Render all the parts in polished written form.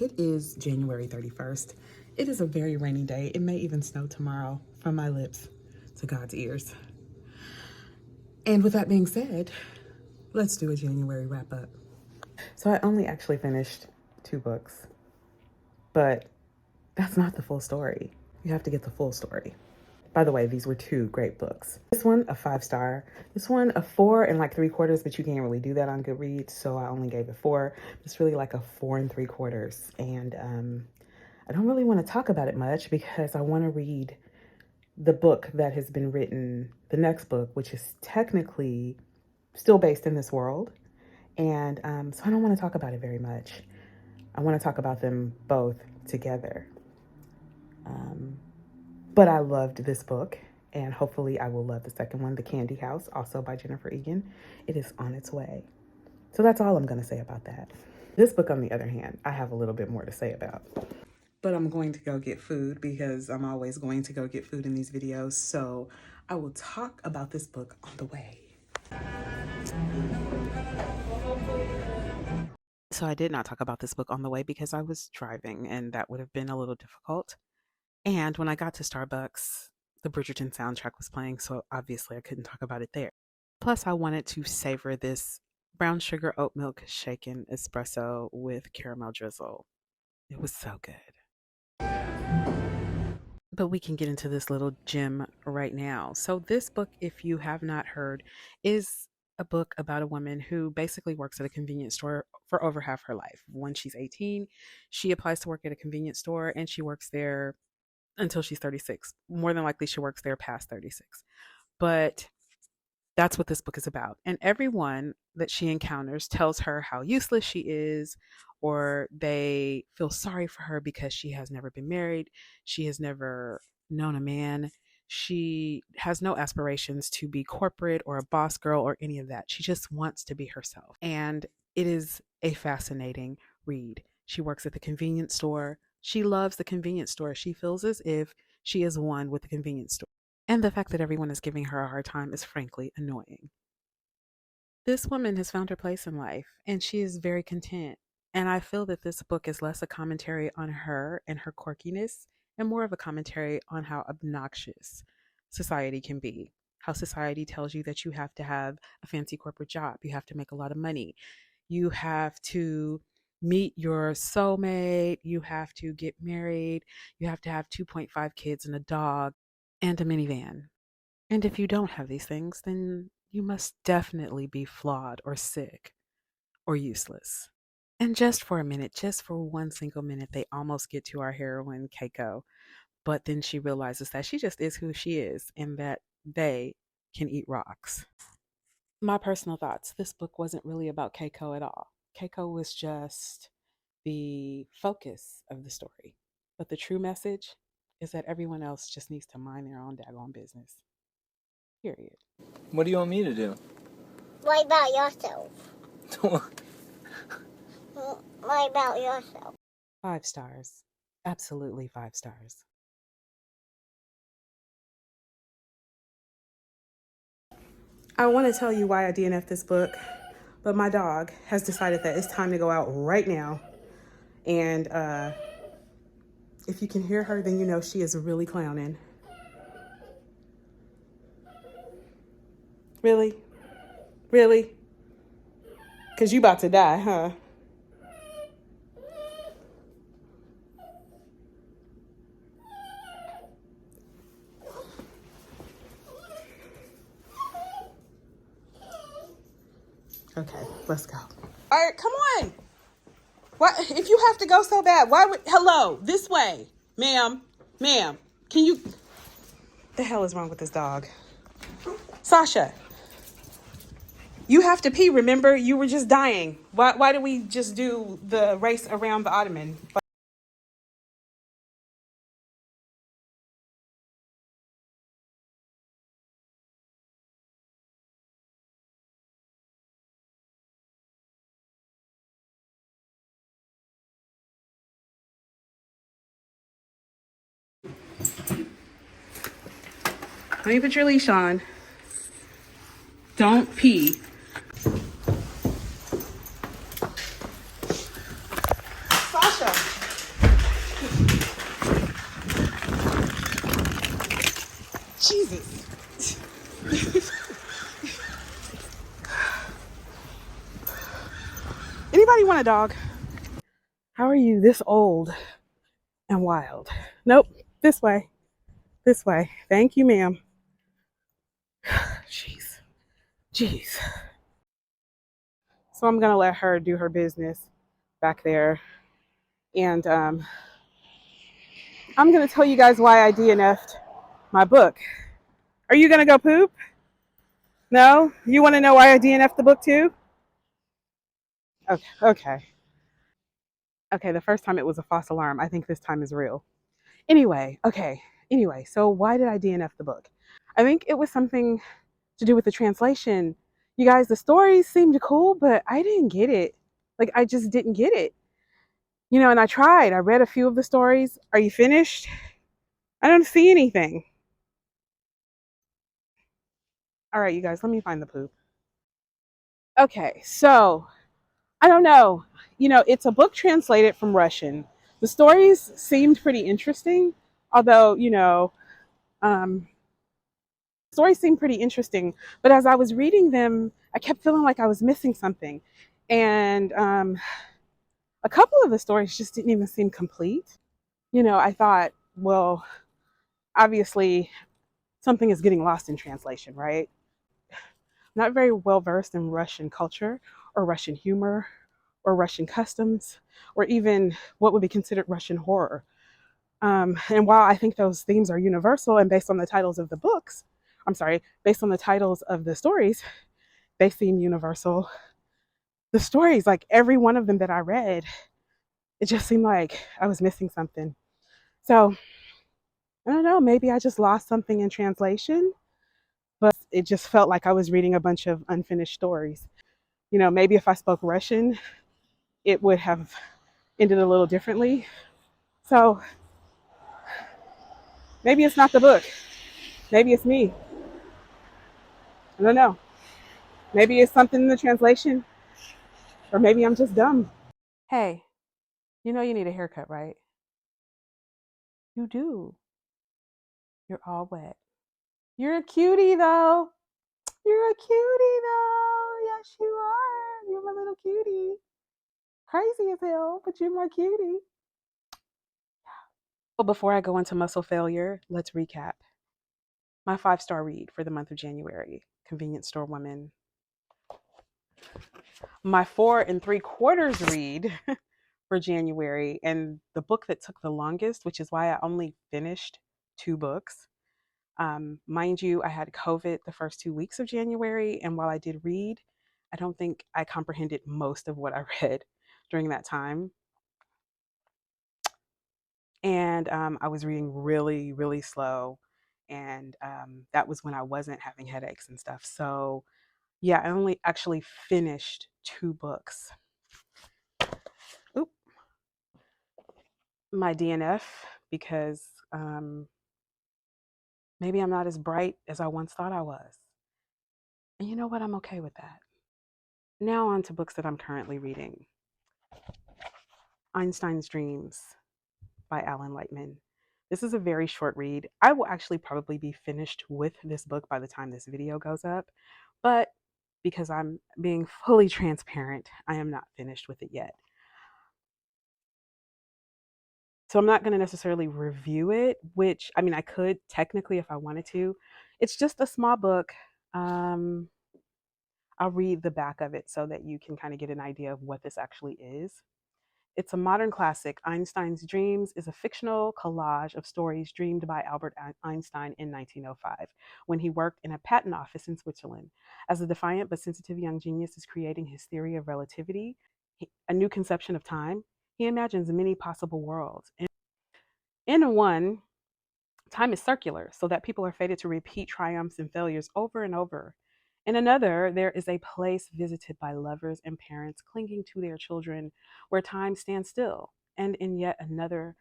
It is January 31st. It is a very rainy day. It may even snow tomorrow, from my lips to God's ears. And with that being said, let's do a January wrap up. So I only actually finished 2 books, but that's not the full story. You have to get the full story. By the way, these were 2 great books. This one, a 5-star. This one, a 4 and 3/4, but you can't really do that on Goodreads, so I only gave it 4. It's really like a 4 3/4. And I don't really want to talk about it much because I want to read the book that has been written, the next book, which is technically still based in this world. And so I don't want to talk about it very much. I want to talk about them both together. But I loved this book, and hopefully I will love the second one, The Candy House, also by Jennifer Eagan. It is on its way. So that's all I'm going to say about that. This book, on the other hand, I have a little bit more to say about. But I'm going to go get food because I'm always going to go get food in these videos. So I will talk about this book on the way. So I did not talk about this book on the way because I was driving, and that would have been a little difficult. And when I got to Starbucks, the Bridgerton soundtrack was playing, so obviously I couldn't talk about it there. Plus, I wanted to savor this brown sugar oat milk shaken espresso with caramel drizzle. It was so good. But we can get into this little gem right now. So this book, if you have not heard, is a book about a woman who basically works at a convenience store for over half her life. When she's 18, she applies to work at a convenience store, and she works there until she's 36. More than likely, she works there past 36. But that's what this book is about. And everyone that she encounters tells her how useless she is, or they feel sorry for her because she has never been married. She has never known a man. She has no aspirations to be corporate or a boss girl or any of that. She just wants to be herself. And it is a fascinating read. She works at the convenience store. She loves the convenience store. She feels as if she is one with the convenience store. And the fact that everyone is giving her a hard time is frankly annoying. This woman has found her place in life, and she is very content. And I feel that this book is less a commentary on her and her quirkiness, and more of a commentary on how obnoxious society can be. How society tells you that you have to have a fancy corporate job, you have to make a lot of money, you have to meet your soulmate, you have to get married, you have to have 2.5 kids and a dog and a minivan. And if you don't have these things, then you must definitely be flawed or sick or useless. And just for a minute, just for one single minute, they almost get to our heroine, Keiko. But then she realizes that she just is who she is and that they can eat rocks. My personal thoughts, this book wasn't really about Keiko at all. Keiko was just the focus of the story. But the true message is that everyone else just needs to mind their own daggone business. Period. What do you want me to do? What about yourself? What about yourself? 5 stars. Absolutely 5 stars. I want to tell you why I DNF'd this book, but my dog has decided that it's time to go out right now. And if you can hear her, then you know she is really clowning. Really? Really? Because you about to die, huh? Okay, let's go. All right, come on. What if you have to go so bad? Why would hello, this way. Ma'am, can you the hell is wrong with this dog? Sasha, you have to pee, remember? You were just dying. Why did we just do the race around the ottoman? Let me put your leash on. Don't pee. Sasha. Jesus. Anybody want a dog? How are you this old and wild? Nope. This way. This way. Thank you, ma'am. Jeez. Jeez. So I'm going to let her do her business back there. And I'm going to tell you guys why I DNF'd my book. Are you going to go poop? No? You want to know why I DNF'd the book too? Okay. Okay. Okay, the first time it was a false alarm. I think this time is real. Anyway, okay. Anyway, so why did I DNF the book? I think it was something to do with the translation. You guys, the stories seemed cool, but I didn't get it. Like, I just didn't get it. And I tried. I read a few of the stories. Are you finished? I don't see anything. All right, you guys, let me find the poop. Okay, so I don't know. It's a book translated from Russian. The stories seemed pretty interesting, although, um, stories seemed pretty interesting. But as I was reading them, I kept feeling like I was missing something. And a couple of the stories just didn't even seem complete. I thought, well, obviously something is getting lost in translation, right? Not very well versed in Russian culture or Russian humor or Russian customs or even what would be considered Russian horror. And while I think those themes are universal and based on the titles of the books, based on the titles of the stories, they seem universal. The stories, like every one of them that I read, it just seemed like I was missing something. So I don't know, maybe I just lost something in translation, but it just felt like I was reading a bunch of unfinished stories. Maybe if I spoke Russian, it would have ended a little differently. So maybe it's not the book. Maybe it's me. I don't know. Maybe it's something in the translation, or maybe I'm just dumb. Hey, you know you need a haircut, right? You do. You're all wet. You're a cutie, though. You're a cutie, though. Yes, you are. You're my little cutie. Crazy as hell, but you're my cutie. Well, before I go into muscle failure, let's recap. My 5-star read for the month of January, Convenience Store Woman. My 4 3/4 read for January, and the book that took the longest, which is why I only finished 2 books. Mind you, I had COVID the first 2 weeks of January, and while I did read, I don't think I comprehended most of what I read during that time. And I was reading really, really slow, and that was when I wasn't having headaches and stuff. So, yeah, I only actually finished 2 books. Oop, my DNF, because maybe I'm not as bright as I once thought I was. And you know what? I'm okay with that. Now on to books that I'm currently reading. Einstein's Dreams by Lightman. This is a very short read. I will actually probably be finished with this book by the time this video goes up, but because I'm being fully transparent, I am not finished with it yet. So I'm not going to necessarily review it, which, I mean, I could technically if I wanted to. It's just a small book. I'll read the back of it so that you can kind of get an idea of what this actually is. It's a modern classic. Einstein's Dreams is a fictional collage of stories dreamed by Albert Einstein in 1905 when he worked in a patent office in Switzerland. As a defiant but sensitive young genius is creating his theory of relativity, a new conception of time, he imagines many possible worlds. In one, time is circular, so that people are fated to repeat triumphs and failures over and over. In another, there is a place visited by lovers and parents clinging to their children where time stands still. And in yet another,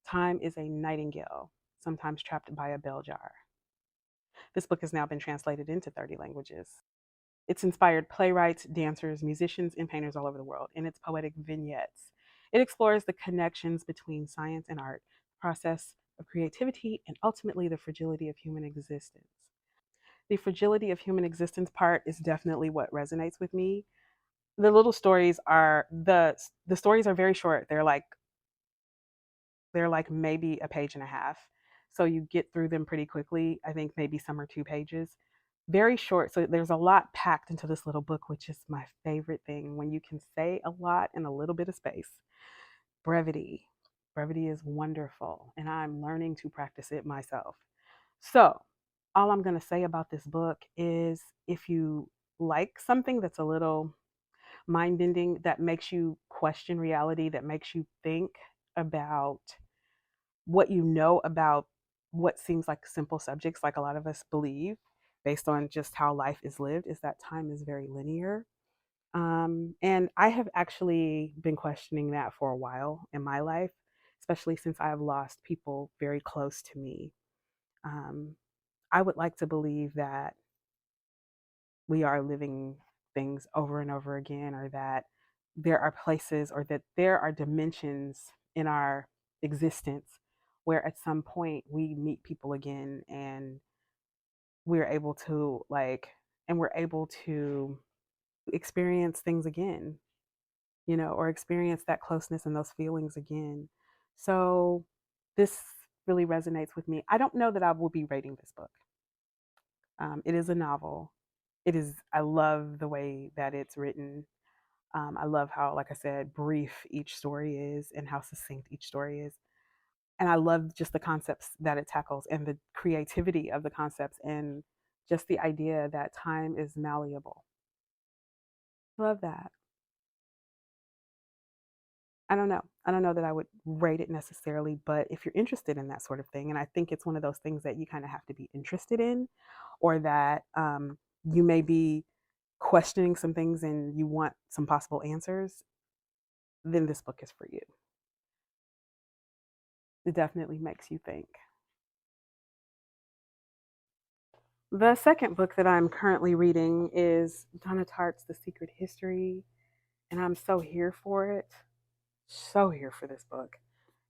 time is a nightingale, sometimes trapped by a bell jar. This book has now been translated into 30 languages. It's inspired playwrights, dancers, musicians, and painters all over the world in its poetic vignettes. It explores the connections between science and art, process of creativity, and ultimately the fragility of human existence. The fragility of human existence part is definitely what resonates with me. The little stories are the stories are very short. They're like maybe a page and a half. So you get through them pretty quickly. I think maybe some are 2 pages. Very short. So there's a lot packed into this little book, which is my favorite thing when you can say a lot in a little bit of space. Brevity. Brevity is wonderful, and I'm learning to practice it myself. So, all I'm going to say about this book is if you like something that's a little mind bending, that makes you question reality, that makes you think about what you know about what seems like simple subjects, like a lot of us believe based on just how life is lived, is that time is very linear. And I have actually been questioning that for a while in my life, especially since I have lost people very close to me. Um, I would like to believe that we are living things over and over again, or that there are places or that there are dimensions in our existence where at some point we meet people again and we're able to experience things again, or experience that closeness and those feelings again. So this really resonates with me. I don't know that I will be rating this book. It is a novel. I love the way that it's written. I love how, like I said, brief each story is and how succinct each story is. And I love just the concepts that it tackles and the creativity of the concepts and just the idea that time is malleable. Love that. I don't know. I don't know that I would rate it necessarily, but if you're interested in that sort of thing, and I think it's one of those things that you kind of have to be interested in, or that you may be questioning some things and you want some possible answers, then this book is for you. It definitely makes you think. The second book that I'm currently reading is Donna Tartt's The Secret History, and I'm so here for it. So here for this book.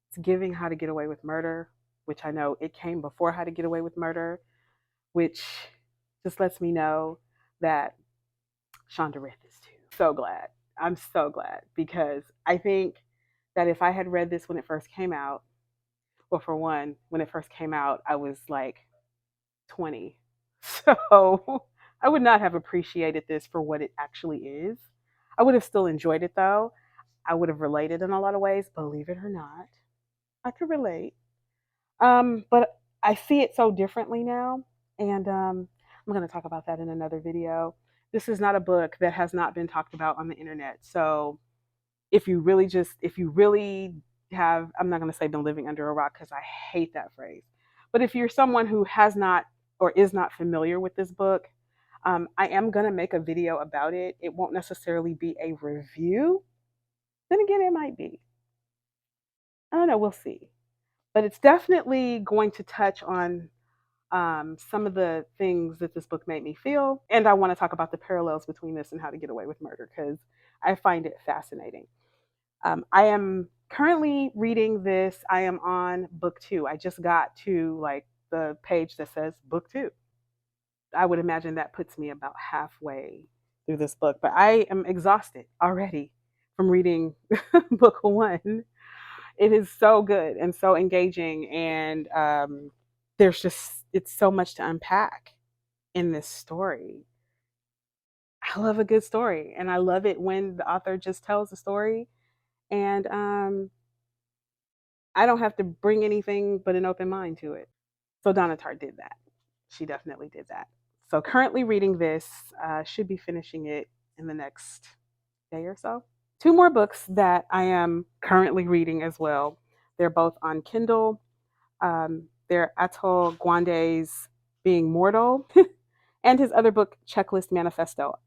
It's giving How to Get Away with Murder, which I know it came before How to Get Away with Murder, which just lets me know that Shonda read this too. So glad. I'm so glad because I think that if I had read this when it first came out, well, for one, when it first came out, I was like 20. So I would not have appreciated this for what it actually is. I would have still enjoyed it though. I would have related in a lot of ways, believe it or not. I could relate. But I see it so differently now. And I'm going to talk about that in another video. This is not a book that has not been talked about on the internet. So if you really have, I'm not going to say been living under a rock because I hate that phrase. But if you're someone who has not or is not familiar with this book, I am going to make a video about it. It won't necessarily be a review. Then again, it might be. I don't know. We'll see. But it's definitely going to touch on some of the things that this book made me feel. And I want to talk about the parallels between this and How to Get Away with Murder because I find it fascinating. I am currently reading this. I am on book 2. I just got to like the page that says book 2. I would imagine that puts me about halfway through this book, but I am exhausted already from reading book 1. It is so good and so engaging, and it's so much to unpack in this story. I love a good story, and I love it when the author just tells a story, and I don't have to bring anything but an open mind to it. So Donna Tartt did that. She definitely did that. So currently reading this, should be finishing it in the next day or so. 2 more books that I am currently reading as well. They're both on Kindle. They're Atul Gawande's Being Mortal and his other book, Checklist Manifesto.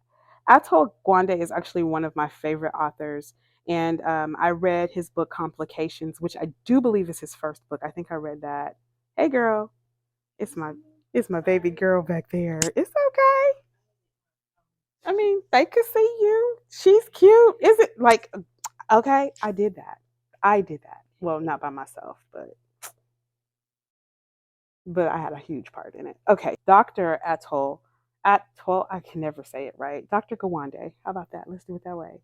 Atul Gawande is actually one of my favorite authors. And I read his book Complications, which I do believe is his first book. I think I read that. Hey girl, it's my it's my baby girl back there. It's okay. I mean, they can see you. She's cute. Is it like okay? I did that. I did that. Well, not by myself, but but I had a huge part in it. Okay, Dr. Atul, I can never say it right. Dr. Gawande. How about that? Let's do it that way.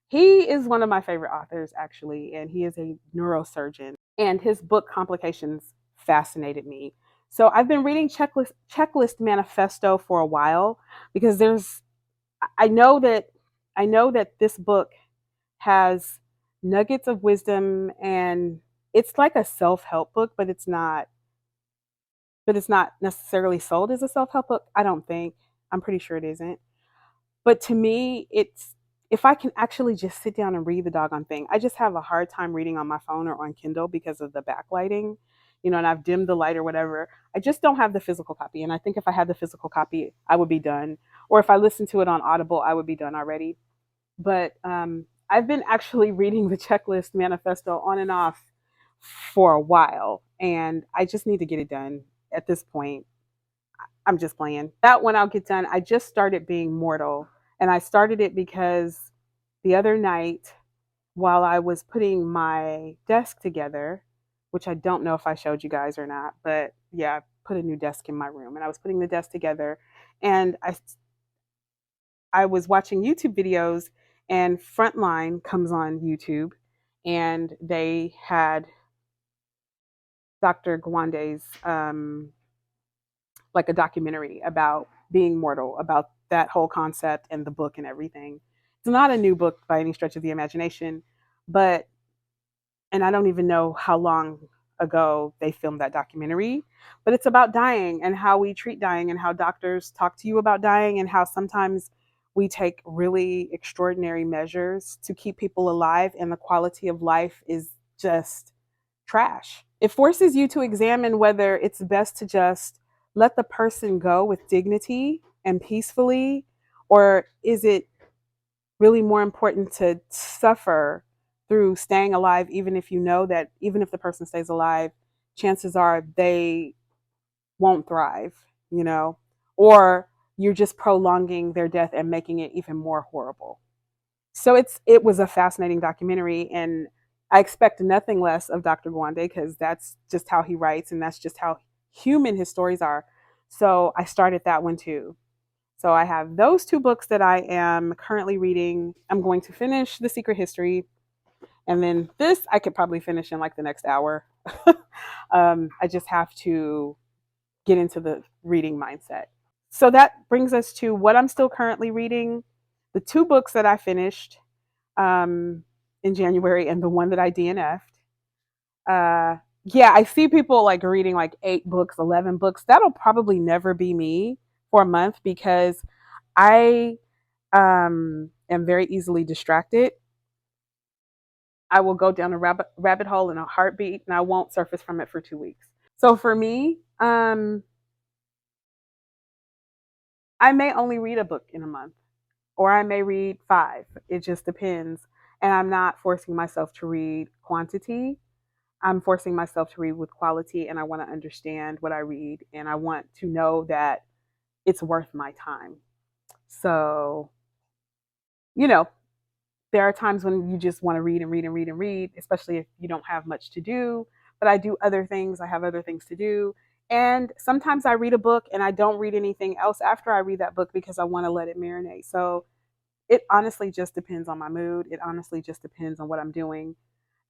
He is one of my favorite authors, actually, and he is a neurosurgeon. And his book, Complications, fascinated me. So I've been reading Checklist Manifesto for a while because I know that I know that this book has nuggets of wisdom, and it's like a self-help book, but it's not necessarily sold as a self-help book. I don't think. I'm pretty sure it isn't. But to me, it's if I can actually just sit down and read the doggone thing. I just have a hard time reading on my phone or on Kindle because of the backlighting, and I've dimmed the light or whatever. I just don't have the physical copy. And I think if I had the physical copy, I would be done. Or if I listened to it on Audible, I would be done already. But I've been actually reading the Checklist Manifesto on and off for a while. And I just need to get it done at this point. I'm just playing. That one I'll get done. I just started Being Mortal, and I started it because the other night, while I was putting my desk together, which I don't know if I showed you guys or not, but yeah, I put a new desk in my room, and I was putting the desk together, and I was watching YouTube videos, and Frontline comes on YouTube, and they had Dr. Gawande's like a documentary about being mortal, about that whole concept and the book and everything. It's not a new book by any stretch of the imagination, but and I don't even know how long ago they filmed that documentary, but it's about dying and how we treat dying and how doctors talk to you about dying and how sometimes we take really extraordinary measures to keep people alive and the quality of life is just trash. It forces you to examine whether it's best to just let the person go with dignity and peacefully, or is it really more important to suffer through staying alive, even if you know that even if the person stays alive, chances are they won't thrive, you know, or you're just prolonging their death and making it even more horrible. So it was a fascinating documentary, and I expect nothing less of Dr. Gawande because that's just how he writes and that's just how human his stories are. So I started that one too. So I have those two books that I am currently reading. I'm going to finish The Secret History, and then this I could probably finish in like the next hour. I just have to get into the reading mindset. So that brings us to what I'm still currently reading. The two books that I finished um, in January and the one that I DNF'd. Yeah, I see people like reading like 8 books, 11 books. That'll probably never be me for a month because I am very easily distracted. I will go down a rabbit hole in a heartbeat and I won't surface from it for 2 weeks. So for me, I may only read a book in a month or I may read 5. It just depends. And I'm not forcing myself to read quantity. I'm forcing myself to read with quality, and I want to understand what I read and I want to know that it's worth my time. So, you know, there are times when you just want to read and read and read and read, especially if you don't have much to do. But I do other things, I have other things to do. And sometimes I read a book and I don't read anything else after I read that book because I want to let it marinate. So it honestly just depends on my mood. It honestly just depends on what I'm doing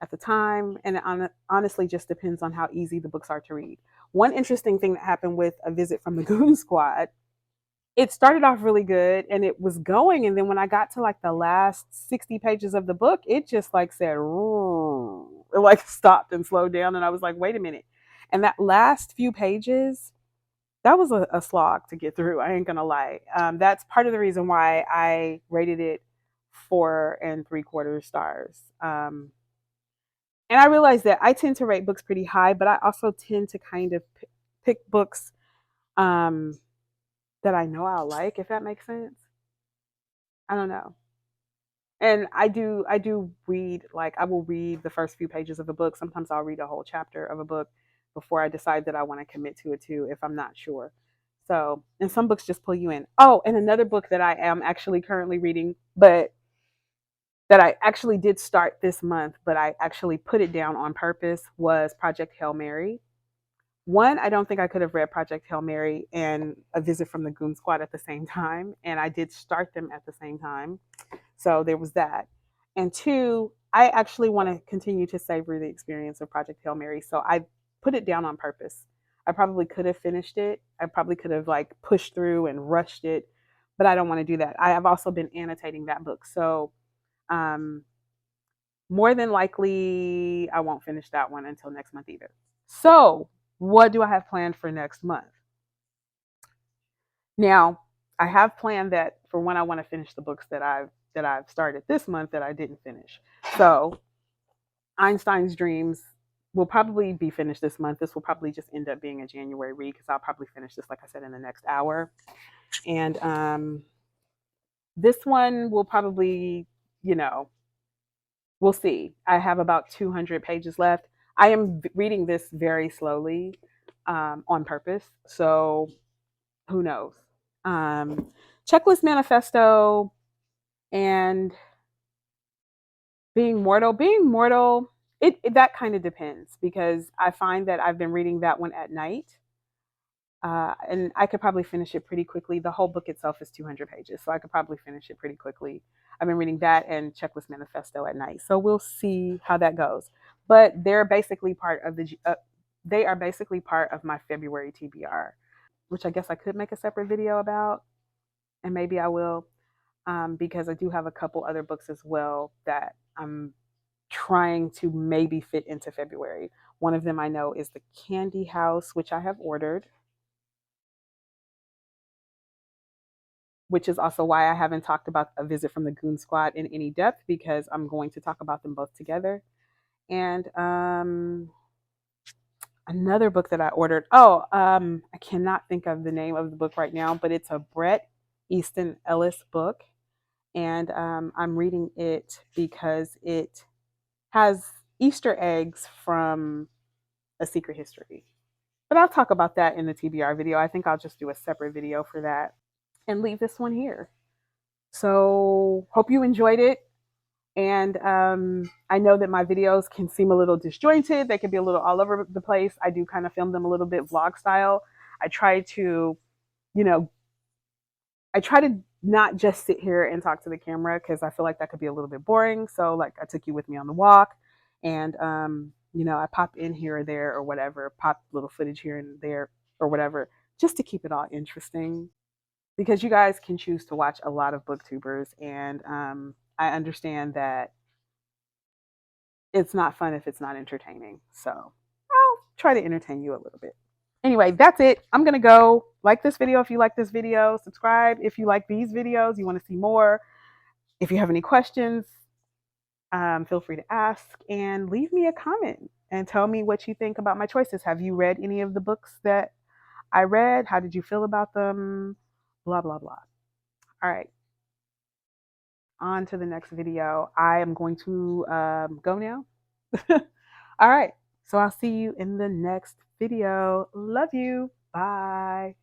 at the time. And it honestly just depends on how easy the books are to read. One interesting thing that happened with a visit from the Goon Squad, it started off really good and it was going. And then when I got to like the last 60 pages of the book, it just like said, it like stopped and slowed down. And I was like, wait a minute. And that last few pages, that was a slog to get through. I ain't gonna lie. That's part of the reason why I rated it 4 3/4 stars. And I realized that I tend to rate books pretty high, but I also tend to kind of pick books um, that I know I'll like, if that makes sense. I don't know. And I do read, like I will read the first few pages of a book. Sometimes I'll read a whole chapter of a book before I decide that I want to commit to it too, if I'm not sure. So, and some books just pull you in. Oh, and another book that I am actually currently reading, but that I actually did start this month, but I actually put it down on purpose was Project Hail Mary. One, I don't think I could have read Project Hail Mary and A Visit from the Goon Squad at the same time. And I did start them at the same time. So there was that. And two, I actually want to continue to savor the experience of Project Hail Mary. So I put it down on purpose. I probably could have finished it. I probably could have like pushed through and rushed it, but I don't want to do that. I have also been annotating that book. So um, more than likely, I won't finish that one until next month either. So, what do I have planned for next month? Now, I have planned that for when I want to finish the books that I've started this month that I didn't finish. So, Einstein's Dreams will probably be finished this month. This will probably just end up being a January read because I'll probably finish this, like I said, in the next hour. And this one will probably, you know, we'll see. I have about 200 pages left. I am reading this very slowly on purpose. So who knows? Checklist Manifesto and Being Mortal, that kind of depends because I find that I've been reading that one at night. And I could probably finish it pretty quickly. The whole book itself is 200 pages, so I could probably finish it pretty quickly. I've been reading that and Checklist Manifesto at night, so we'll see how that goes. But they're basically part of they are basically part of my February TBR, which I guess I could make a separate video about, and maybe I will, because I do have a couple other books as well that I'm trying to maybe fit into February. One of them I know is The Candy House, which I have ordered, which is also why I haven't talked about A Visit from the Goon Squad in any depth because I'm going to talk about them both together. And another book that I ordered. I cannot think of the name of the book right now, but it's a Bret Easton Ellis book. And I'm reading it because it has Easter eggs from A Secret History. But I'll talk about that in the TBR video. I think I'll just do a separate video for that and leave this one here. So, hope you enjoyed it. And I know that my videos can seem a little disjointed. They can be a little all over the place. I do kind of film them a little bit vlog style. I try to, you know, I try to not just sit here and talk to the camera because I feel like that could be a little bit boring. So, like, I took you with me on the walk and, I pop in here or there or whatever, pop little footage here and there or whatever, just to keep it all interesting because you guys can choose to watch a lot of booktubers, and I understand that it's not fun if it's not entertaining. So I'll try to entertain you a little bit. Anyway, that's it. I'm going to go. Like this video if you like this video. Subscribe if you like these videos, you want to see more. If you have any questions, feel free to ask and leave me a comment and tell me what you think about my choices. Have you read any of the books that I read? How did you feel about them? Blah, blah, blah. All right. On to the next video. I am going to go now. All right. So I'll see you in the next video. Love you. Bye.